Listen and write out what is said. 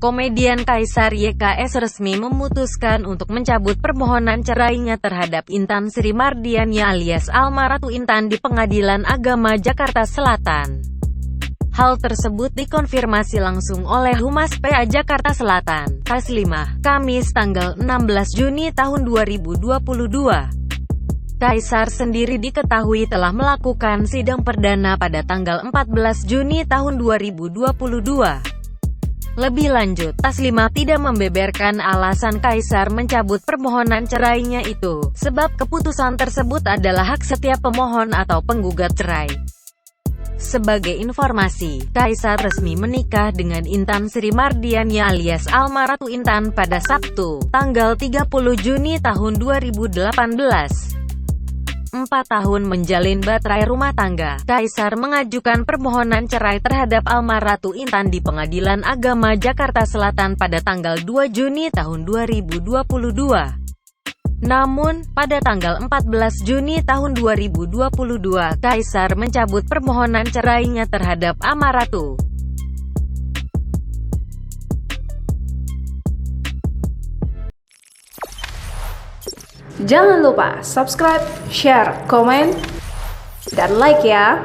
Komedian Kaisar YKS resmi memutuskan untuk mencabut permohonan cerainya terhadap Intan Sri Mardiani alias Alma Ratu Intan di Pengadilan Agama Jakarta Selatan. Hal tersebut dikonfirmasi langsung oleh Humas PA Jakarta Selatan, KAS5, Kamis tanggal 16 Juni tahun 2022. Kaisar sendiri diketahui telah melakukan sidang perdana pada tanggal 14 Juni tahun 2022. Lebih lanjut, KAS5 tidak membeberkan alasan Kaisar mencabut permohonan cerainya itu, sebab keputusan tersebut adalah hak setiap pemohon atau penggugat cerai. Sebagai informasi, Kaisar resmi menikah dengan Intan Sri Mardiani alias Alma Ratu Intan pada Sabtu, tanggal 30 Juni tahun 2018. 4 tahun menjalin bahtera rumah tangga, Kaisar mengajukan permohonan cerai terhadap Alma Ratu Intan di Pengadilan Agama Jakarta Selatan pada tanggal 2 Juni tahun 2022. Namun, pada tanggal 14 Juni tahun 2022, Kaisar mencabut permohonan cerainya terhadap Alma Ratu. Jangan lupa subscribe, share, komen, dan like ya!